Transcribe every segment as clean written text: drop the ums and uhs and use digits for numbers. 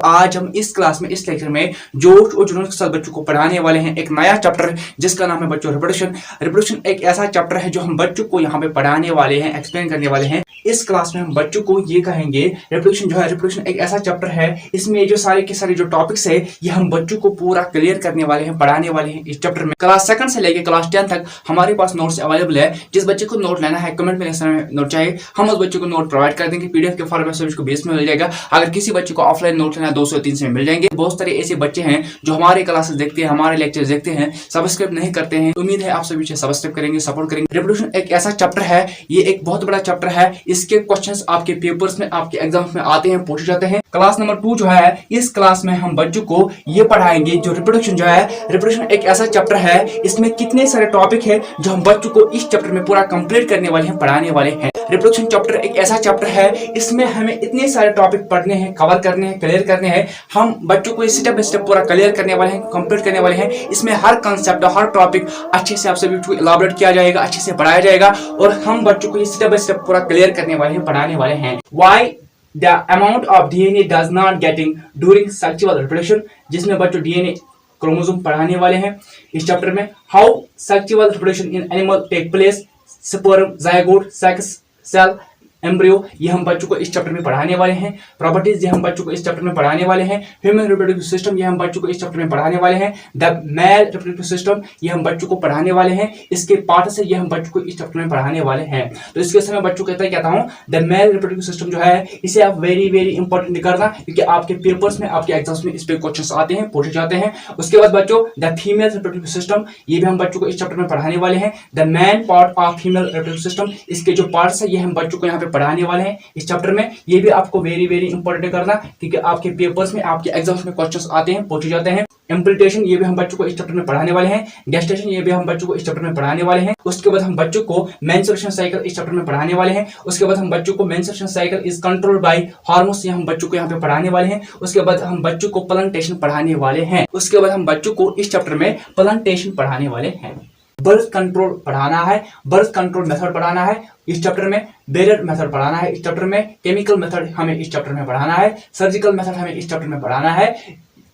आज हम इस क्लास में इस लेक्चर में जोश और जुनून के साथ बच्चों को पढ़ाने वाले हैं एक नया चैप्टर जिसका नाम है बच्चों रिप्रोडक्शन। रिप्रोडक्शन एक ऐसा चैप्टर है जो हम बच्चों को यहाँ पे पढ़ाने वाले हैं, एक्सप्लेन करने वाले हैं। इस क्लास में हम बच्चों को ये कहेंगे रिप्रोडक्शन जो है, रिप्रोडक्शन एक ऐसा चैप्टर है, इसमें जो सारे के सारे जो टॉपिक्स है ये हम बच्चों को पूरा क्लियर करने वाले हैं, पढ़ाने वाले हैं इस चैप्टर में। क्लास 2 से लेकर क्लास 10 तक हमारे पास नोट्स अवेलेबल है। जिस बच्चे को नोट लेना है कमेंट में नोट चाहिए, हम उस बच्चे को नोट प्रोवाइड कर देंगे। पीडीएफ के फॉर्मेट में उसको बेस में मिल जाएगा। अगर किसी बच्चे को ऑफलाइन नोट लेना 200-300 में मिल जाएंगे। बहुत सारे ऐसे बच्चे हैं जो हमारे क्लासेस देखते हैं, हमारे लेक्चर देखते हैं, सब्सक्राइब नहीं करते हैं। उम्मीद है आप सभी सब्सक्राइब करेंगे, सपोर्ट करेंगे। रिप्रोडक्शन एक ऐसा चैप्टर है, ये एक बहुत बड़ा चैप्टर है। इसके क्वेश्चंस आपके पेपर्स में, आपके एग्जाम्स में आते हैं, पूछे जाते हैं। क्लास नंबर 2 जो है, इस क्लास में हम बच्चों को ये पढ़ाएंगे जो रिप्रोडक्शन जो है, रिप्रोडक्शन एक ऐसा चैप्टर है, इसमें कितने सारे टॉपिक है जो हम बच्चों को इस चैप्टर में पूरा कंप्लीट करने वाले हैं, पढ़ाने वाले हैं। रिप्रोडक्शन चैप्टर एक ऐसा चैप्टर है, इसमें हमें इतने सारे टॉपिक पढ़ने हैं, कवर करने हैं, क्लियर करने हैं। हम बच्चों को स्टेप बाय स्टेप पूरा क्लियर करने वाले हैं, कंप्लीट करने वाले हैं। इसमें हर कंसेप्ट, हर टॉपिक अच्छे से आप सभी को इलाबोरेट किया जाएगा, अच्छे से पढ़ाया जाएगा और हम बच्चों को स्टेप बाय स्टेप पूरा क्लियर करने वाले हैं, पढ़ाने वाले हैं। Why the amount of DNA does not getting during sexual reproduction, जिसमें बच्चों डीएनए क्रोमोसोम पढ़ाने वाले हैं इस चैप्टर में। How sexual reproduction in animal take place, sperm, zygote, sex cell, embryo, ये हम बच्चों को इस चैप्टर में पढ़ाने वाले हैं। प्रॉपर्टीज ये हम बच्चों को इस चैप्टर में पढ़ाने वाले हैं। ह्यूमन रिप्रोडक्टिव सिस्टम ये हम बच्चों को इस चैप्टर में पढ़ाने वाले हैं। द मेल रिप्रोडक्टिव सिस्टम ये हम बच्चों को पढ़ाने वाले हैं। इसके पार्ट से ये हम बच्चों को इस चैप्टर में पढ़ाने वाले हैं। तो इसके समय बच्चों को कहता हूँ द मेल रिप्रोडक्टिव सिस्टम जो है, इसे आप वेरी वेरी इंपॉर्टेंट करना, क्योंकि आपके पेपर्स में, आपके एग्जाम्स में इस पे क्वेश्चन आते हैं, पूछे जाते हैं। उसके बाद बच्चों द फीमेल रिप्रोडक्टिव सिस्टम, ये भी हम बच्चों को इस चैप्टर में पढ़ाने वाले हैं। The main part of female reproductive system, इसके जो पार्ट्स है ये हम बच्चों को यहाँ पे पढ़ाने वाले हैं इस चैप्टर में। ये भी आपको वेरी वेरी इंपॉर्टेंट करना, क्योंकि आपके पेपर्स में, आपके एग्जाम्स में क्वेश्चंस आते हैं, पूछे जाते हैं। इम्प्लीटेशन ये भी हम बच्चों को इस चैप्टर में पढ़ाने वाले हैं। गेस्टेशन ये भी हम बच्चों को इस चैप्टर में पढ़ाने वाले हैं। उसके बाद हम बच्चों को मेंस्ट्रुएशन साइकिल इस चैप्टर में पढ़ाने वाले हैं। उसके बाद हम बच्चों को menstruation cycle is controlled by hormones, ये हम बच्चों को यहाँ पे पढ़ाने वाले हैं। उसके बाद हम बच्चों को प्लांटेशन पढ़ाने वाले हैं। उसके बाद हम बच्चों को इस चैप्टर में प्लांटेशन पढ़ाने वाले हैं। बर्थ कंट्रोल पढ़ाना है, बर्थ कंट्रोल मेथड पढ़ाना है इस चैप्टर में। बैरियर मेथड पढ़ाना है इस चैप्टर में। केमिकल मेथड हमें इस चैप्टर में पढ़ाना है। सर्जिकल मेथड हमें इस चैप्टर में पढ़ाना है।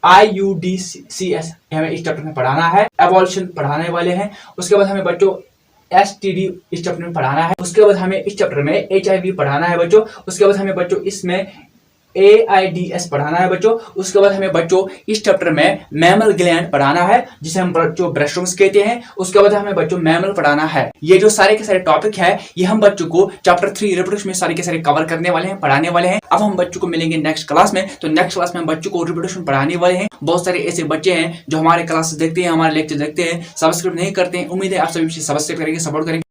IUDCS हमें इस चैप्टर में पढ़ाना है। एवोल्यूशन पढ़ाने वाले हैं। उसके बाद हमें बच्चों STD इस चैप्टर में पढ़ाना है। उसके बाद हमें इस चैप्टर में HIV पढ़ाना है बच्चों। उसके बाद हमें बच्चों इसमें AIDS पढ़ाना है बच्चों। उसके बाद हमें बच्चों इस चैप्टर में मैमल ग्लैंड पढ़ाना है, जिसे हम बच्चों ब्रेस्ट रूम्स कहते हैं। उसके बाद हमें बच्चों मैमल पढ़ाना है। ये जो सारे के सारे टॉपिक है, ये हम बच्चों को चैप्टर 3 रिप्रोडक्शन में सारे के सारे कवर करने वाले हैं, पढ़ाने वाले हैं। अब हम बच्चों को मिलेंगे नेक्स्ट क्लास में। तो नेक्स्ट क्लास में हम बच्चों को रिप्रोडक्शन पढ़ाने वाले हैं। बहुत सारे ऐसे बच्चे हैं जो हमारे क्लासेस देखते हैं, हमारे लेक्चर देखते हैं, सब्सक्राइब नहीं करते हैं। उम्मीद है आप सभी सब्सक्राइब करेंगे, सपोर्ट करेंगे।